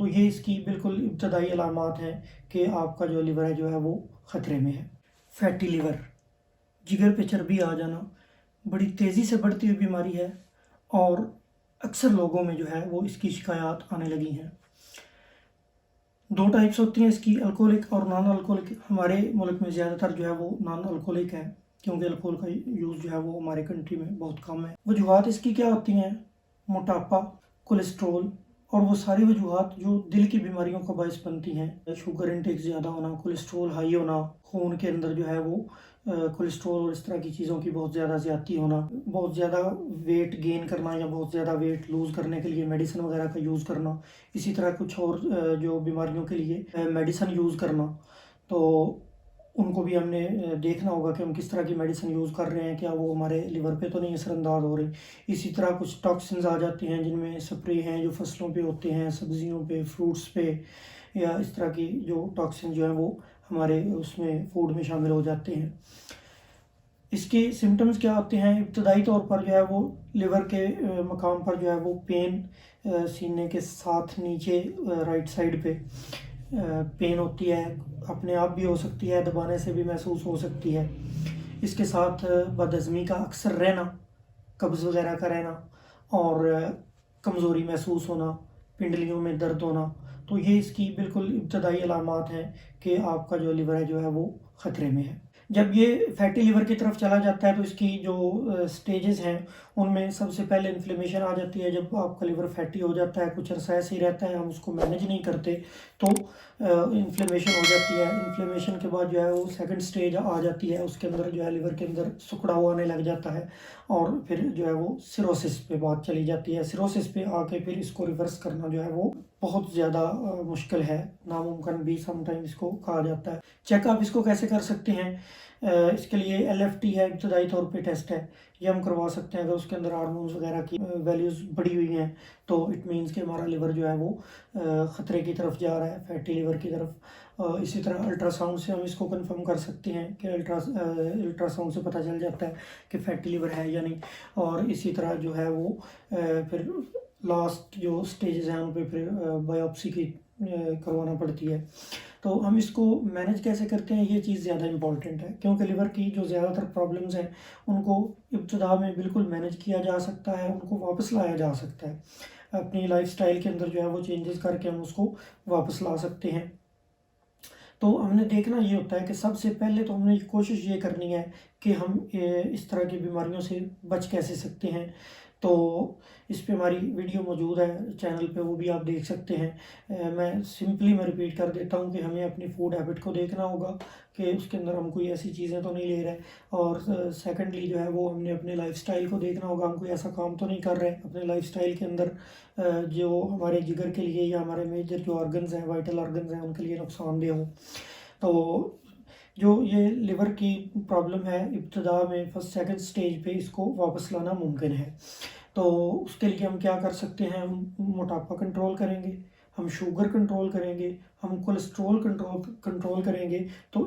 تو یہ اس کی بالکل ابتدائی علامات ہیں کہ آپ کا جو لیور ہے جو ہے وہ خطرے میں ہے۔ فیٹی لیور، جگر پہ چربی آ جانا، بڑی تیزی سے بڑھتی ہوئی بیماری ہے اور اکثر لوگوں میں جو ہے وہ اس کی شکایات آنے لگی ہیں۔ دو ٹائپس ہوتی ہیں اس کی، الکوہلک اور نان الکوہلک۔ ہمارے ملک میں زیادہ تر جو ہے وہ نان الکوہلک ہے، کیونکہ الکوہل کا یوز جو ہے وہ ہمارے کنٹری میں بہت کم ہے۔ وجوہات اس کی کیا ہوتی ہیں؟ موٹاپا، کولیسٹرول اور وہ ساری وجوہات جو دل کی بیماریوں کا باعث بنتی ہیں، شوگر انٹیک زیادہ ہونا، کولیسٹرول ہائی ہونا، خون کے اندر جو ہے وہ کولیسٹرول اور اس طرح کی چیزوں کی بہت زیادہ زیادتی ہونا، بہت زیادہ ویٹ گین کرنا یا بہت زیادہ ویٹ لوز کرنے کے لیے میڈیسن وغیرہ کا یوز کرنا، اسی طرح کچھ اور جو بیماریوں کے لیے میڈیسن یوز کرنا، تو ان کو بھی ہم نے دیکھنا ہوگا کہ ہم کس طرح کی میڈیسن یوز کر رہے ہیں، کیا وہ ہمارے لیور پہ تو نہیں اثر انداز ہو رہی۔ اسی طرح کچھ ٹاکسنز آ جاتے ہیں جن میں سپرے ہیں جو فصلوں پہ ہوتے ہیں، سبزیوں پہ، فروٹس پہ، یا اس طرح کی جو ٹاکسن جو ہیں وہ ہمارے اس میں فوڈ میں شامل ہو جاتے ہیں۔ اس کے سمٹمز کیا ہوتے ہیں؟ ابتدائی طور پر جو ہے وہ لیور کے مقام پر جو ہے وہ پین، سینے کے ساتھ نیچے رائٹ سائڈ پہ پین ہوتی ہے، اپنے آپ بھی ہو سکتی ہے، دبانے سے بھی محسوس ہو سکتی ہے۔ اس کے ساتھ بدہضمی کا اکثر رہنا، قبض وغیرہ کا رہنا اور کمزوری محسوس ہونا، پنڈلیوں میں درد ہونا، تو یہ اس کی بالکل ابتدائی علامات ہیں کہ آپ کا جو لیور ہے جو ہے وہ خطرے میں ہے۔ جب یہ فیٹی لیور کی طرف چلا جاتا ہے تو اس کی جو سٹیجز ہیں ان میں سب سے پہلے انفلیمیشن آ جاتی ہے۔ جب آپ کا لیور فیٹی ہو جاتا ہے، کچھ عرصہ ایسے ہی رہتا ہے، ہم اس کو مینیج نہیں کرتے تو انفلیمیشن ہو جاتی ہے۔ انفلیمیشن کے بعد جو ہے وہ سیکنڈ سٹیج آ جاتی ہے، اس کے اندر جو ہے لیور کے اندر سکڑاؤ آنے لگ جاتا ہے اور پھر جو ہے وہ سیروسس پہ بات چلی جاتی ہے۔ سیروسس پہ آ کے پھر اس کو ریورس کرنا جو ہے وہ بہت زیادہ مشکل ہے، ناممکن بھی سم ٹائم اس کو کہا جاتا ہے۔ چیک اپ اس کو کیسے کر سکتے ہیں؟ اس کے لیے LFT ہے، ابتدائی طور پہ ٹیسٹ ہے، یہ ہم کروا سکتے ہیں۔ اگر اس کے اندر ہارمونز وغیرہ کی ویلیوز بڑھی ہوئی ہیں تو اٹ مینس کہ ہمارا لیور جو ہے وہ خطرے کی طرف جا رہا ہے، فیٹی لیور کی طرف۔ اسی طرح الٹرا ساؤنڈ سے ہم اس کو کنفرم کر سکتے ہیں کہ الٹرا ساؤنڈ سے پتہ چل جاتا ہے کہ فیٹی لیور ہے یا نہیں۔ اور اسی طرح جو ہے وہ پھر لاسٹ جو سٹیجز ہیں ان پہ پھر بایوپسی کی کروانا پڑتی ہے۔ تو ہم اس کو مینیج کیسے کرتے ہیں، یہ چیز زیادہ امپورٹنٹ ہے، کیونکہ لیور کی جو زیادہ تر پرابلمز ہیں ان کو ابتدا میں بالکل مینیج کیا جا سکتا ہے، ان کو واپس لایا جا سکتا ہے۔ اپنی لائف سٹائل کے اندر جو ہے وہ چینجز کر کے ہم اس کو واپس لا سکتے ہیں۔ تو ہم نے دیکھنا یہ ہوتا ہے کہ سب سے پہلے تو ہم نے کوشش یہ کرنی ہے کہ ہم اس طرح کی بیماریوں سے بچ کیسے سکتے ہیں۔ تو اس پہ ہماری ویڈیو موجود ہے چینل پہ، وہ بھی آپ دیکھ سکتے ہیں۔ میں ریپیٹ کر دیتا ہوں کہ ہمیں اپنی فوڈ ہیبٹ کو دیکھنا ہوگا کہ اس کے اندر ہم کوئی ایسی چیزیں تو نہیں لے رہے، اور سیکنڈلی جو ہے وہ ہم نے اپنے لائف سٹائل کو دیکھنا ہوگا، ہم کوئی ایسا کام تو نہیں کر رہے اپنے لائف سٹائل کے اندر جو ہمارے جگر کے لیے یا ہمارے میجر جو آرگنز ہیں، وائٹل آرگنز ہیں، ان کے لیے نقصان دہ ہو۔ تو جو یہ لیور کی پرابلم ہے، ابتدا میں فرسٹ سیکنڈ سٹیج پہ اس کو واپس لانا ممکن ہے۔ تو اس کے لیے ہم کیا کر سکتے ہیں؟ ہم موٹاپا کنٹرول کریں گے، ہم شوگر کنٹرول کریں گے، ہم کولیسٹرول کنٹرول کریں گے، تو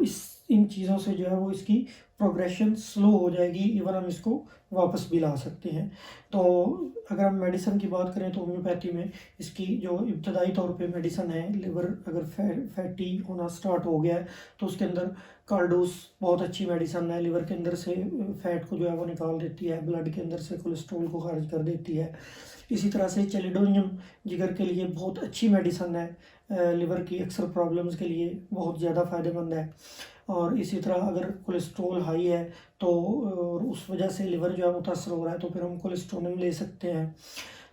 ان چیزوں سے جو ہے وہ اس کی پروگریشن سلو ہو جائے گی، ایون ہم اس کو واپس بھی لا سکتے ہیں۔ تو اگر ہم میڈیسن کی بات کریں تو ہومیوپیتھی میں اس کی جو ابتدائی طور پہ میڈیسن ہے، لیور اگر فیٹی ہونا سٹارٹ ہو گیا ہے تو اس کے اندر کارڈوس بہت اچھی میڈیسن ہے، لیور کے اندر سے فیٹ کو جو ہے وہ نکال دیتی ہے، بلڈ کے اندر سے کولیسٹرول کو خارج کر دیتی ہے۔ اسی طرح سے چیلیڈونیم جگر کے لیے بہت اچھی میڈیسن ہے، لیور کی اکثر پرابلمز کے لیے بہت زیادہ فائدہ مند ہے۔ اور اسی طرح اگر کولیسٹرول ہائی ہے تو اس وجہ سے لیور جو ہے متاثر ہو رہا ہے تو پھر ہم کولیسٹرول لے سکتے ہیں۔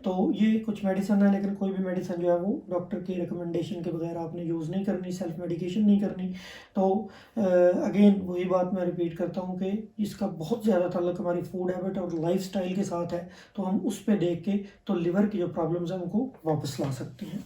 تو یہ کچھ میڈیسن ہے، لیکن کوئی بھی میڈیسن جو ہے وہ ڈاکٹر کی ریکمنڈیشن کے بغیر آپ نے یوز نہیں کرنی، سیلف میڈیکیشن نہیں کرنی۔ تو اگین وہی بات میں ریپیٹ کرتا ہوں کہ اس کا بہت زیادہ تعلق ہماری فوڈ ہیبٹ اور لائف سٹائل کے ساتھ ہے، تو ہم اس پہ دیکھ کے تو لیور کی جو پرابلمز ہیں ان کو واپس لا سکتے ہیں۔